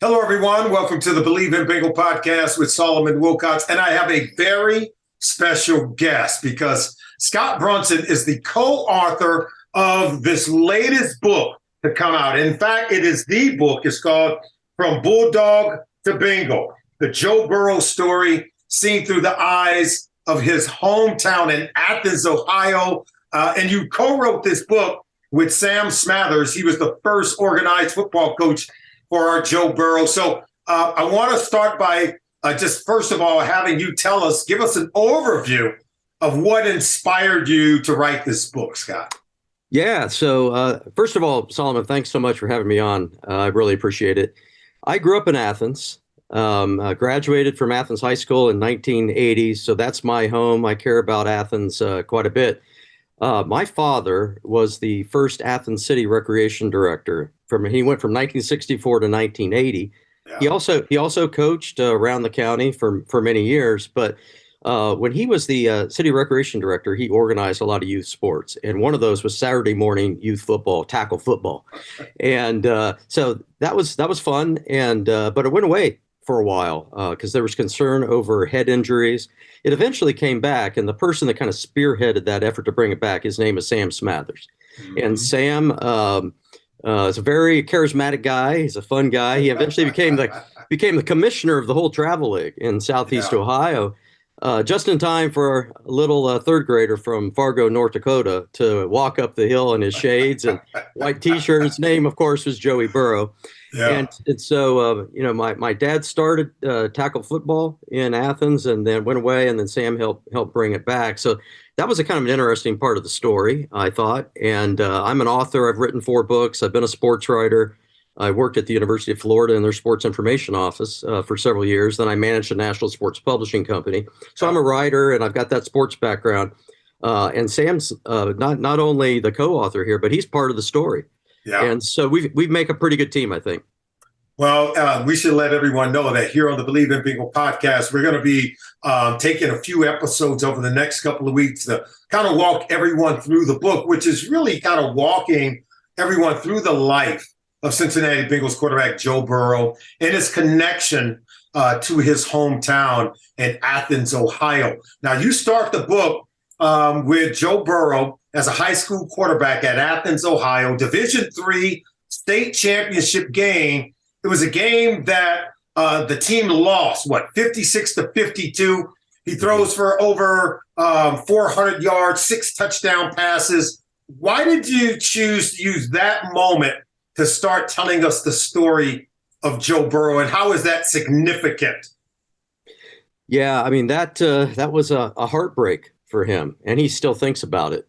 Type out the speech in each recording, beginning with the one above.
Hello, everyone. Welcome to the Believe in Bengal podcast with Solomon Wilcots. And I have a very special guest because Scott Brunson is the co-author of this latest book to come out. In fact, it is the book. It's called From Bulldog to Bengal, the Joe Burrow story seen through the eyes of his hometown in Athens, Ohio. And you co-wrote this book with Sam Smathers. He was the first organized football coach for our Joe Burrow. So I want to start by just first of all having you give us an overview of what inspired you to write this book, Scott. Yeah. So first of all, Solomon, thanks so much for having me on. I really appreciate it. I grew up in Athens, graduated from Athens High School in 1980. So that's my home. I care about Athens quite a bit. My father was the first Athens City Recreation Director. He went from 1964 to 1980. Yeah. He also coached around the county for many years. But when he was the City Recreation Director, he organized a lot of youth sports, and one of those was Saturday morning youth football, tackle football, and so that was fun. And but it went away for a while because there was concern over head injuries. It eventually came back, and the person that kind of spearheaded that effort to bring it back, his name is Sam Smathers. Mm-hmm. And Sam is a very charismatic guy. He's a fun guy. He eventually became the commissioner of the whole travel league in Southeast Ohio, just in time for a little third grader from Fargo, North Dakota, to walk up the hill in his shades and white T-shirt. His name, of course, was Joey Burrow. Yeah. And so, my dad started tackle football in Athens and then went away, and then Sam helped bring it back. So that was a kind of an interesting part of the story, I thought. And I'm an author. I've written 4 books. I've been a sports writer. I worked at the University of Florida in their sports information office for several years. Then I managed a national sports publishing company. So I'm a writer, and I've got that sports background. And Sam's not only the co-author here, but he's part of the story. Yeah. And so we make a pretty good team, I think. Well, we should let everyone know that here on the Believe in Bengal podcast, we're going to be taking a few episodes over the next couple of weeks to kind of walk everyone through the book, which is really kind of walking everyone through the life of Cincinnati Bengals quarterback Joe Burrow and his connection to his hometown in Athens, Ohio. Now, you start the book with Joe Burrow as a high school quarterback at Athens, Ohio, Division III state championship game. It was a game that the team lost, 56-52. He throws for over 400 yards, 6 touchdown passes. Why did you choose to use that moment to start telling us the story of Joe Burrow, and how is that significant? Yeah, I mean, that was a heartbreak for him, and he still thinks about it.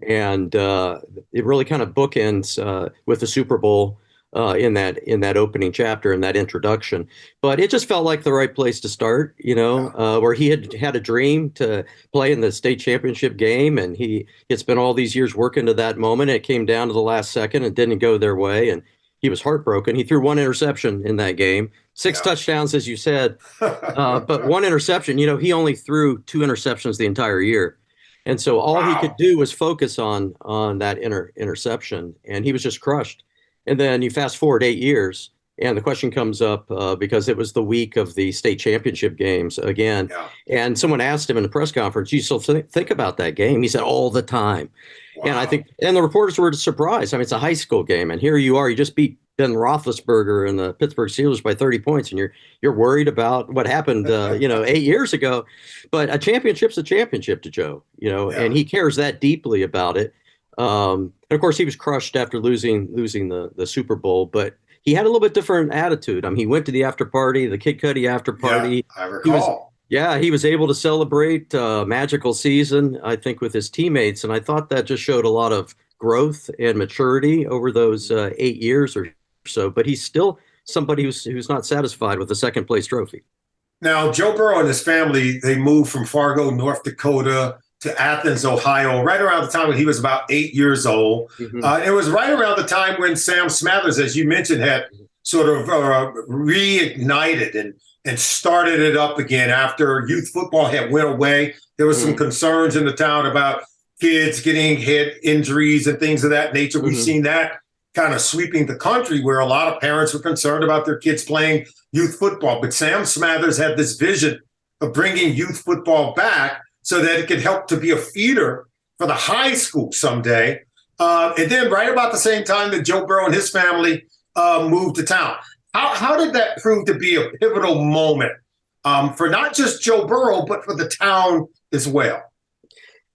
And it really kind of bookends with the Super Bowl in that opening chapter and that introduction. But it just felt like the right place to start, where he had a dream to play in the state championship game, and he had spent all these years working to that moment. It came down to the last second and didn't go their way, and he was heartbroken. He threw 1 interception in that game, 6 touchdowns, as you said, but 1 interception. He only threw 2 interceptions the entire year. And so all he could do was focus on that interception, and he was just crushed. And then you fast forward 8 years, and the question comes up because it was the week of the state championship games again. Yeah. And someone asked him in the press conference, "You still think about that game?" He said, "All the time." Wow. And the reporters were surprised. I mean, it's a high school game, and here you are, you just beat Ben Roethlisberger and the Pittsburgh Steelers by 30 points, and you're worried about what happened, 8 years ago. But a championship's a championship to Joe, and he cares that deeply about it. And of course, he was crushed after losing the Super Bowl, but he had a little bit different attitude. I mean, he went to the after party, the Kid Cudi after party. Yeah, I recall. He was able to celebrate a magical season, I think, with his teammates, and I thought that just showed a lot of growth and maturity over those 8 years or so. But he's still somebody who's not satisfied with the second place trophy. Now, Joe Burrow and his family, they moved from Fargo, North Dakota to Athens, Ohio, right around the time when he was about 8 years old. Mm-hmm. It was right around the time when Sam Smathers, as you mentioned, had sort of reignited and started it up again after youth football had went away. There was some concerns in the town about kids getting head injuries and things of that nature. We've seen that kind of sweeping the country, where a lot of parents were concerned about their kids playing youth football. But Sam Smathers had this vision of bringing youth football back so that it could help to be a feeder for the high school someday. And then right about the same time that Joe Burrow and his family moved to town. How did that prove to be a pivotal moment for not just Joe Burrow, but for the town as well?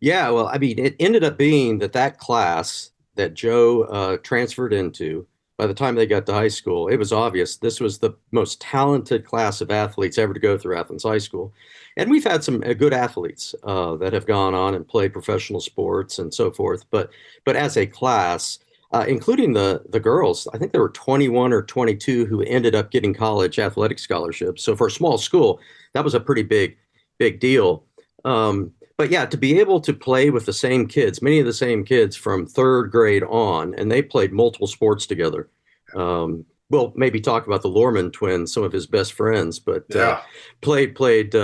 Yeah, well, I mean, it ended up being that class that Joe transferred into, by the time they got to high school, it was obvious this was the most talented class of athletes ever to go through Athens High School. And we've had some good athletes that have gone on and played professional sports and so forth. But as a class, including the girls, I think there were 21 or 22 who ended up getting college athletic scholarships. So for a small school, that was a pretty big deal. But yeah, to be able to play with the same kids, many of the same kids from third grade on, and they played multiple sports together. We'll maybe talk about the Lorman twins, some of his best friends, but played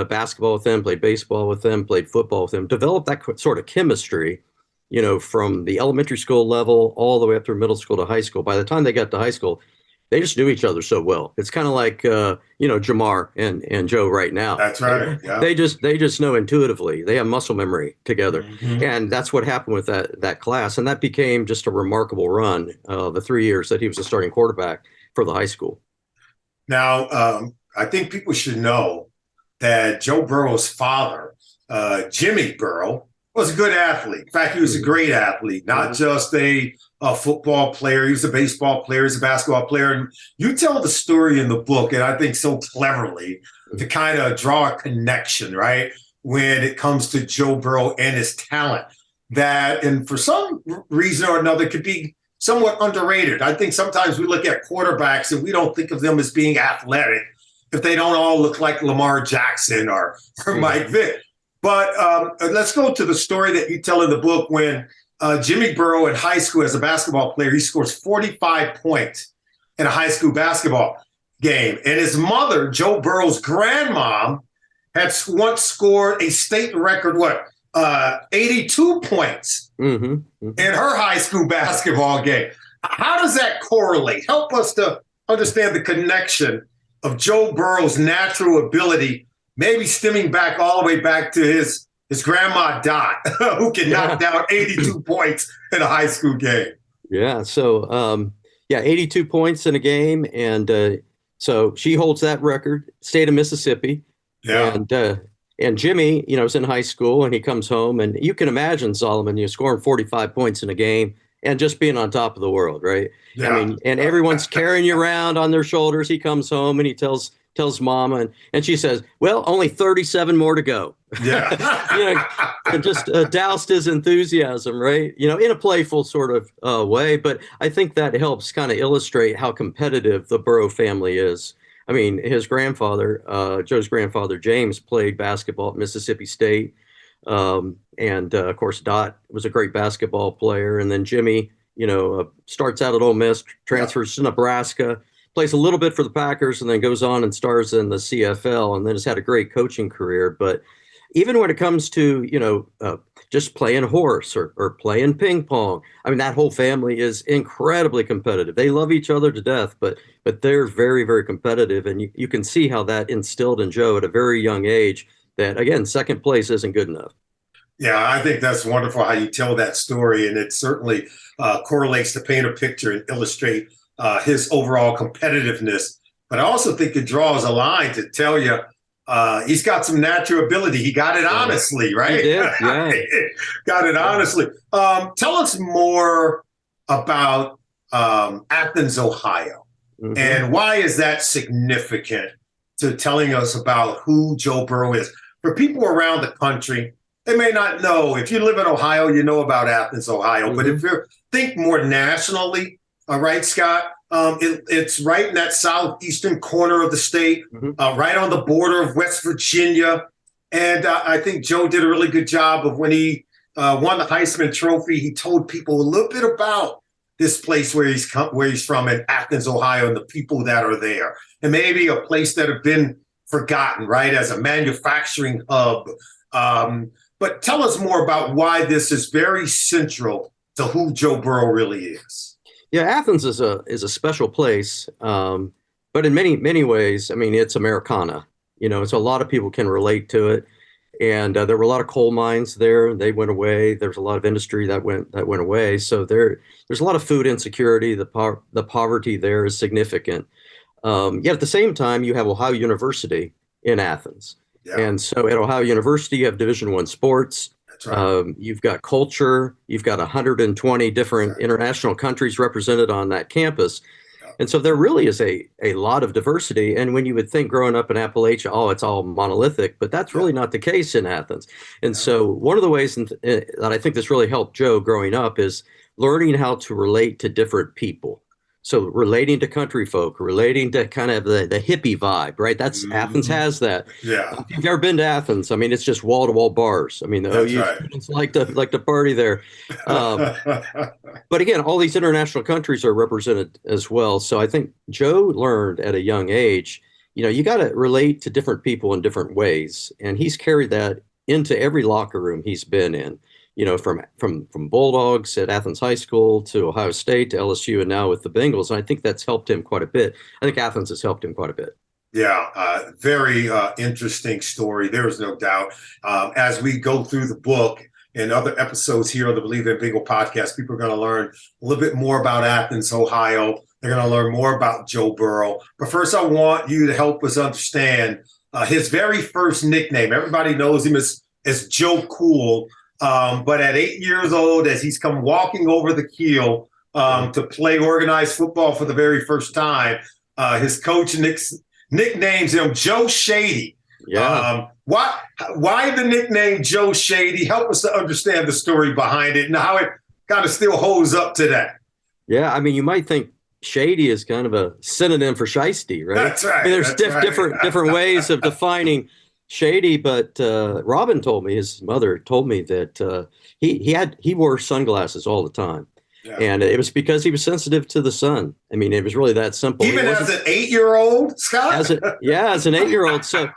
basketball with them, played baseball with them, played football with them, developed that sort of chemistry, from the elementary school level all the way up through middle school to high school. By the time they got to high school, they just knew each other so well. It's kind of like, Jamar and Joe right now. That's right. Yeah. They just know intuitively. They have muscle memory together. Mm-hmm. And that's what happened with that class. And that became just a remarkable run, the 3 years that he was a starting quarterback for the high school. Now, I think people should know that Joe Burrow's father, Jimmy Burrow, was a good athlete. In fact, he was a great athlete, not just a football player. He was a baseball player. He was a basketball player. And you tell the story in the book, and I think so cleverly, to kind of draw a connection, right, when it comes to Joe Burrow and his talent, that, and for some reason or another, could be somewhat underrated. I think sometimes we look at quarterbacks and we don't think of them as being athletic if they don't all look like Lamar Jackson or Mike Vick. But let's go to the story that you tell in the book when Jimmy Burrow in high school as a basketball player, he scores 45 points in a high school basketball game. And his mother, Joe Burrow's grandmom, had once scored a state record, 82 points in her high school basketball game. How does that correlate? Help us to understand the connection of Joe Burrow's natural ability, maybe stemming back all the way back to his grandma Dot, who can knock down 82 points in a high school game. Yeah. So, 82 points in a game. And so she holds that record, state of Mississippi. Yeah. And Jimmy, is in high school and he comes home, and you can imagine, Solomon, scoring 45 points in a game and just being on top of the world, right? Yeah. I mean, and everyone's carrying you around on their shoulders. He comes home and he tells mama, and she says, well, only 37 more to go. Yeah. And just doused his enthusiasm, right? In a playful sort of way. But I think that helps kind of illustrate how competitive the Burrow family is. I mean, his grandfather, Joe's grandfather, James, played basketball at Mississippi State. And of course, Dot was a great basketball player. And then Jimmy, starts out at Ole Miss, transfers to Nebraska, plays a little bit for the Packers, and then goes on and stars in the CFL, and then has had a great coaching career. But even when it comes to, just playing horse or playing ping pong, I mean, that whole family is incredibly competitive. They love each other to death, but they're very, very competitive. And you can see how that instilled in Joe at a very young age that, again, second place isn't good enough. Yeah, I think that's wonderful how you tell that story. And it certainly correlates to paint a picture and illustrate his overall competitiveness. But I also think it draws a line to tell you he's got some natural ability. He got it honestly, right? He did, yeah. Got it honestly. Tell us more about Athens, Ohio. And why is that significant to telling us about who Joe Burrow is? For people around the country, they may not know. If you live in Ohio, you know about Athens, Ohio. But if you think more nationally, all right, Scott, it's right in that southeastern corner of the state, right on the border of West Virginia. And I think Joe did a really good job of when he won the Heisman Trophy. He told people a little bit about this place where he's from in Athens, Ohio, and the people that are there. And maybe a place that have been forgotten, right, as a manufacturing hub. But tell us more about why this is very central to who Joe Burrow really is. Yeah, Athens is a special place, but in many ways, I mean, it's Americana. So a lot of people can relate to it, and there were a lot of coal mines there. They went away. There's a lot of industry that went away. So there's a lot of food insecurity. The poverty there is significant. Yet at the same time, you have Ohio University in Athens, Yeah, and so at Ohio University, you have Division I sports. that's right. You've got culture. You've got 120 different Exactly. international countries represented on that campus. Yeah, And so there really is a lot of diversity. And when you would think growing up in Appalachia, oh, it's all monolithic, but that's yeah, really not the case in Athens. And yeah. so one of the ways that I think this really helped Joe growing up is learning how to relate to different people. So relating to country folk, relating to kind of the hippie vibe, right? That's Athens Mhm. has that. Yeah, If you've ever been to Athens, I mean, it's just wall to wall bars. I mean, the that's OU right. students like to party there. Um, but again, all these international countries are represented as well. So I think Joe learned at a young age, you got to relate to different people in different ways, and he's carried that into every locker room he's been in. From Bulldogs at Athens High School to Ohio State to LSU, and now with the Bengals. And I think that's helped him quite a bit. I think Athens has helped him quite a bit. Yeah, very interesting story. There is no doubt. As we go through the book and other episodes here on the Believe in Bengal podcast, people are going to learn a little bit more about Athens, Ohio. They're going to learn more about Joe Burrow. But first, I want you to help us understand his very first nickname. Everybody knows him as Joe Cool. But at 8 years old, as he's come walking over the keel to play organized football for the very first time, his coach nicknames him Joe Shady. Yeah. Why the nickname Joe Shady? Help us to understand the story behind it and how it kind of still holds up today. Yeah. I mean, you might think Shady is kind of a synonym for Shisty, right? That's right. I mean, there's That's right. different ways of defining Shady, but Robin told me, his mother told me that he wore sunglasses all the time. Yeah. And it was because he was sensitive to the sun. I mean, it was really that simple. Even as an 8-year-old, Scott? As an 8-year-old. So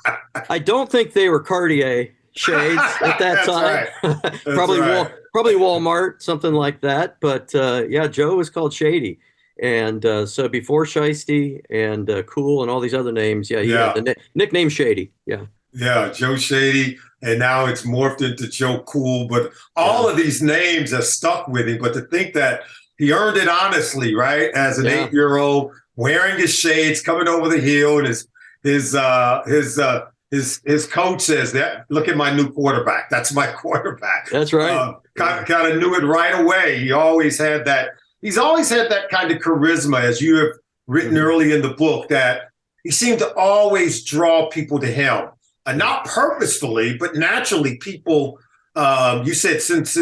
I don't think they were Cartier shades at that time. Right. Probably right. probably Walmart, something like that. But yeah, Joe was called Shady. And so before Shiesty and Cool and all these other names, he had the nickname Shady. Yeah. Yeah, Joe Shady, and now it's morphed into Joe Cool. But all of these names have stuck with him. But to think that he earned it honestly, right? As an 8-year-old, wearing his shades, coming over the hill, and his coach says that, look at my new quarterback. That's my quarterback. That's right. Kind of knew it right away. He's always had that kind of charisma, as you have written early in the book, that he seemed to always draw people to him. Not purposefully, but naturally, people, you said since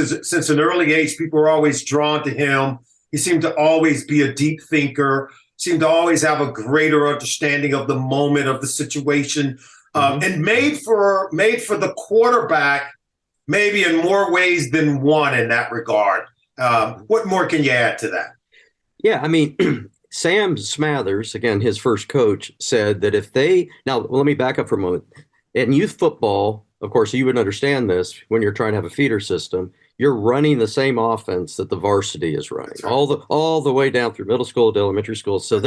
an early age, people were always drawn to him. He seemed to always be a deep thinker, seemed to always have a greater understanding of the moment, of the situation, and made for the quarterback maybe in more ways than one in that regard. What more can you add to that? Yeah, I mean, Sam Smathers, again, his first coach, said that now let me back up for a moment. In youth football, of course, you would understand this when you're trying to have a feeder system. You're running the same offense that the varsity is running, right, all the way down through middle school to elementary school. So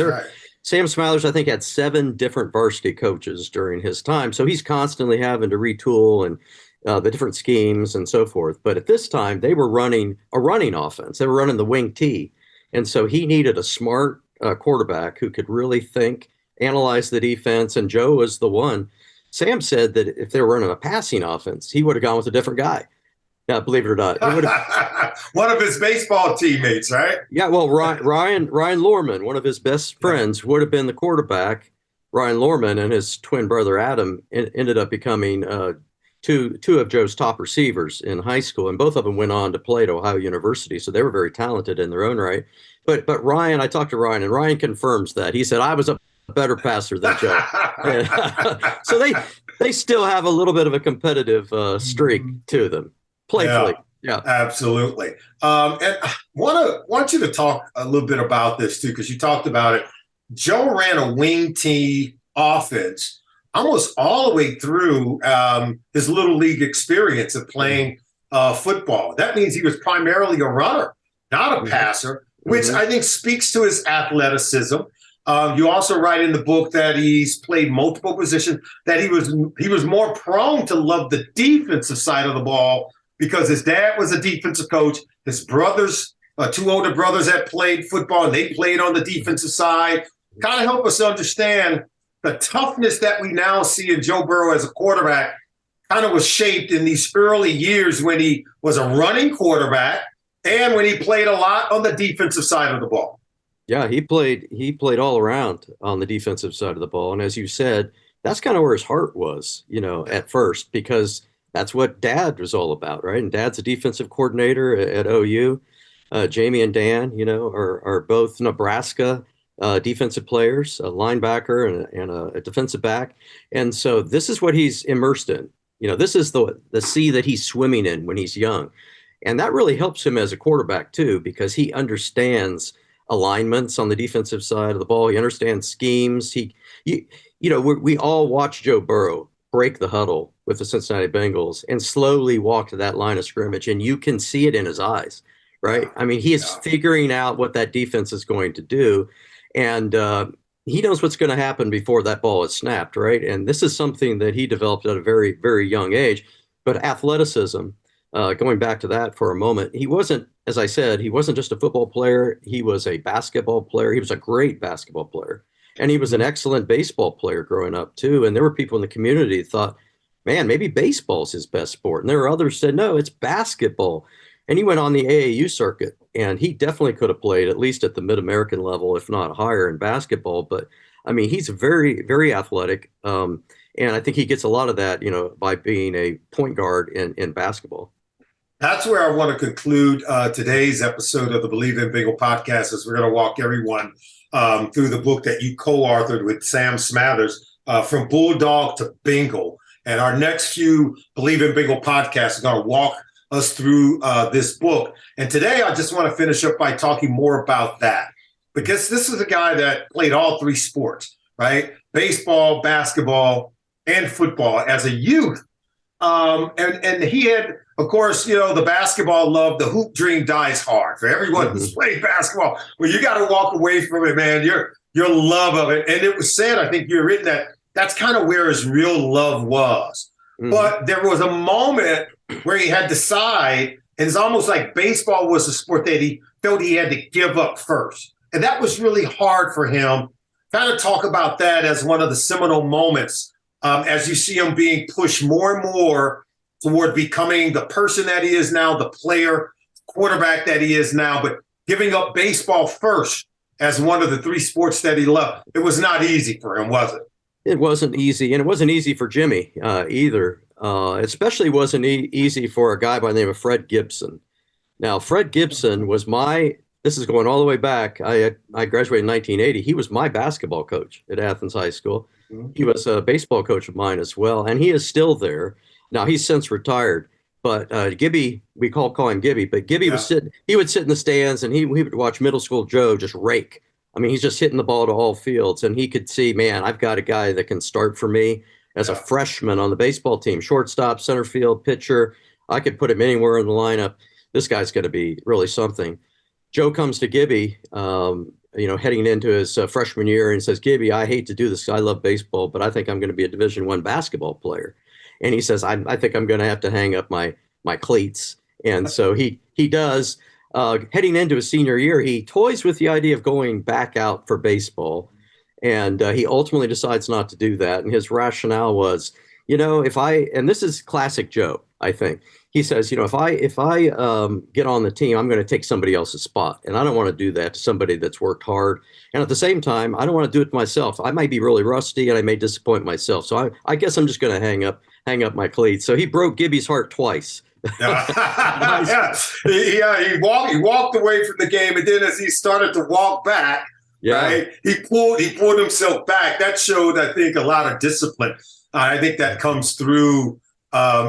Sam Smathers, I think, had 7 different varsity coaches during his time. So he's constantly having to retool and the different schemes and so forth. But at this time, they were running a running offense. They were running the wing T. And so he needed a smart quarterback who could really think, analyze the defense. And Joe was the one. Sam said that if they were running a passing offense, he would have gone with a different guy. Yeah, believe it or not. One of his baseball teammates, right? Yeah, well, Ryan Lorman, one of his best friends, would have been the quarterback. Ryan Lorman and his twin brother Adam ended up becoming two of Joe's top receivers in high school, and both of them went on to play at Ohio University, so they were very talented in their own right. But Ryan, I talked to Ryan, and Ryan confirms that. He said, I was a better passer than Joe. So they still have a little bit of a competitive streak to them, playfully. Yeah, absolutely. And I want you to talk a little bit about this too, because you talked about it. Joe ran a wing T offense almost all the way through his little league experience of playing football. That means he was primarily a runner, not a passer. which I think speaks to his athleticism. You also write in the book that he's played multiple positions, that he was more prone to love the defensive side of the ball because his dad was a defensive coach. His brothers, two older brothers, had played football, and they played on the defensive side. Kind of help us understand the toughness that we now see in Joe Burrow as a quarterback kind of was shaped in these early years when he was a running quarterback and when he played a lot on the defensive side of the ball. Yeah, he played all around on the defensive side of the ball. And as you said, that's kind of where his heart was, at first, because that's what Dad was all about, right? And Dad's a defensive coordinator at OU. Jamie and Dan, are both Nebraska defensive players, a linebacker and a defensive back. And so this is what he's immersed in. This is the sea that he's swimming in when he's young. And that really helps him as a quarterback, too, because he understands alignments on the defensive side of the ball. He understands schemes. We all watch Joe Burrow break the huddle with the Cincinnati Bengals and slowly walk to that line of scrimmage, and you can see it in his eyes, right? I mean, he is figuring out what that defense is going to do, and he knows what's going to happen before that ball is snapped, right? And this is something that he developed at a very, very young age. But athleticism, going back to that for a moment, he wasn't, as I said, he wasn't just a football player. He was a basketball player. He was a great basketball player. And he was an excellent baseball player growing up, too. And there were people in the community that thought, man, maybe baseball's his best sport. And there were others who said, no, it's basketball. And he went on the AAU circuit, and he definitely could have played at least at the Mid-American level, if not higher, in basketball. But, I mean, he's very, very athletic. And I think he gets a lot of that, by being a point guard in basketball. That's where I want to conclude today's episode of the Believe in Bengal podcast, as we're going to walk everyone through the book that you co-authored with Sam Smathers, From Bulldog to Bengal. And our next few Believe in Bengal podcasts are going to walk us through this book. And today I just want to finish up by talking more about that, because this is a guy that played all three sports, right? Baseball, basketball, and football as a youth. And he had, of course, the basketball love, the hoop dream dies hard for everyone who's played basketball. Well, you got to walk away from it, man. Your love of it. And it was said, I think you've written that that's kind of where his real love was. But there was a moment where he had to decide, and it's almost like baseball was a sport that he felt he had to give up first. And that was really hard for him. Kind of talk about that as one of the seminal moments as you see him being pushed more and more toward becoming the person that he is now, the player, quarterback that he is now, but giving up baseball first as one of the three sports that he loved. It was not easy for him, was it? It wasn't easy, and it wasn't easy for Jimmy either. Especially wasn't easy for a guy by the name of Fred Gibson. Now, Fred Gibson was this is going all the way back. I graduated in 1980. He was my basketball coach at Athens High School. He was a baseball coach of mine as well, and he is still there. Now, he's since retired, but Gibby, we call him Gibby, but Gibby he would sit in the stands, and he would watch middle school Joe just rake. I mean, he's just hitting the ball to all fields, and he could see, man, I've got a guy that can start for me as a freshman on the baseball team, shortstop, center field, pitcher. I could put him anywhere in the lineup. This guy's going to be really something. Joe comes to Gibby, heading into his freshman year, and says, Gibby, I hate to do this. I love baseball, but I think I'm going to be a Division I basketball player. And he says, I think I'm going to have to hang up my cleats. And so he does. Heading into his senior year, he toys with the idea of going back out for baseball. And he ultimately decides not to do that. And his rationale was, and this is classic Joe, I think. He says, if I get on the team, I'm going to take somebody else's spot. And I don't want to do that to somebody that's worked hard. And at the same time, I don't want to do it to myself. I might be really rusty and I may disappoint myself. So I guess I'm just going to hang up my cleats. So he broke Gibby's heart twice. He walked away from the game, and then as he started to walk back, right, he pulled himself back. That showed, I think, a lot of discipline. I think that comes through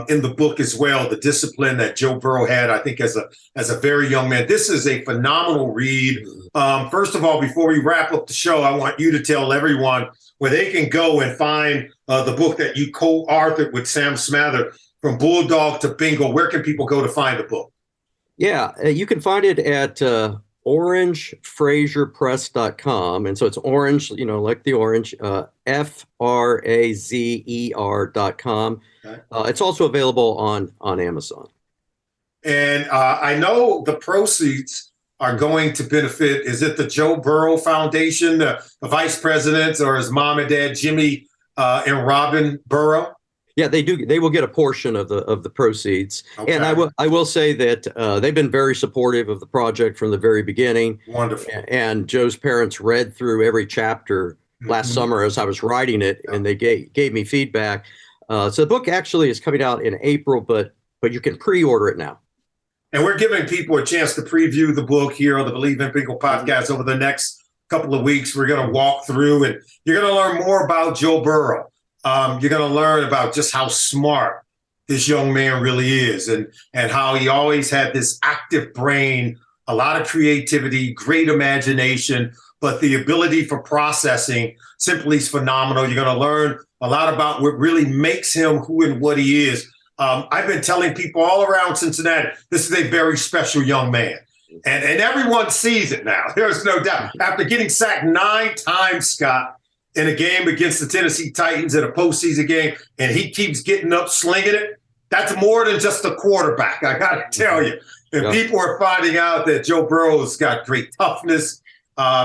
in the book as well. The discipline that Joe Burrow had, I think, as a very young man. This is a phenomenal read. First of all, before we wrap up the show, I want you to tell everyone where they can go and find the book that you co-authored with Sam Smather, From Bulldog to Bengal. Where can people go to find the book? Yeah, you can find it at orangefrazierpress.com. And so it's orange, like the orange, FRAZER.com. Okay. It's also available on Amazon. And I know the proceeds are going to benefit, is it the Joe Burrow Foundation, the vice presidents, or his mom and dad, Jimmy and Robin Burrow? Yeah, they do. They will get a portion of the proceeds. Okay. And I will say that they've been very supportive of the project from the very beginning. Wonderful. And Joe's parents read through every chapter last summer as I was writing it, and they gave me feedback. So the book actually is coming out in April, but you can pre-order it now. And we're giving people a chance to preview the book here on the Believe in Bengal podcast over the next couple of weeks. We're going to walk through, and you're going to learn more about Joe Burrow. You're going to learn about just how smart this young man really is, and how he always had this active brain, a lot of creativity, great imagination, but the ability for processing simply is phenomenal. You're going to learn a lot about what really makes him who and what he is. I've been telling people all around Cincinnati, this is a very special young man. And everyone sees it now. There's no doubt. After getting sacked 9 times, Scott, in a game against the Tennessee Titans in a postseason game, and he keeps getting up, slinging it, that's more than just a quarterback, I got to tell you. And people are finding out that Joe Burrow's got great toughness.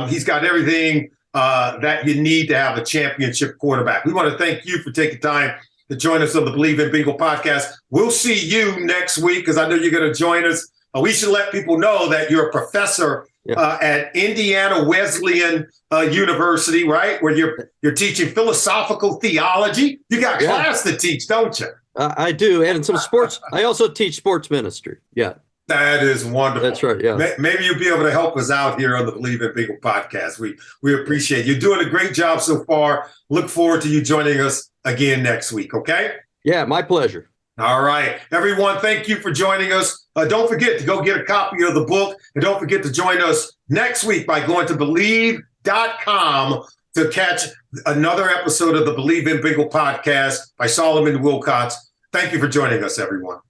He's got everything that you need to have a championship quarterback. We want to thank you for taking time to join us on the Believe in Bengal podcast. We'll see you next week, because I know you're going to join us. We should let people know that you're a professor at Indiana Wesleyan University, right? Where you're teaching philosophical theology. You got class to teach, don't you? I do. And some sports. I also teach sports ministry. Yeah. That is wonderful. That's right. Yeah. Maybe you'll be able to help us out here on the Believe in Bengal podcast. We appreciate you. You're doing a great job so far. Look forward to you joining us again next week. Okay. Yeah, my pleasure. All right, everyone. Thank you for joining us. Don't forget to go get a copy of the book, and don't forget to join us next week by going to Believe.com to catch another episode of the Believe in Bengal podcast by Solomon Wilcots. Thank you for joining us, everyone.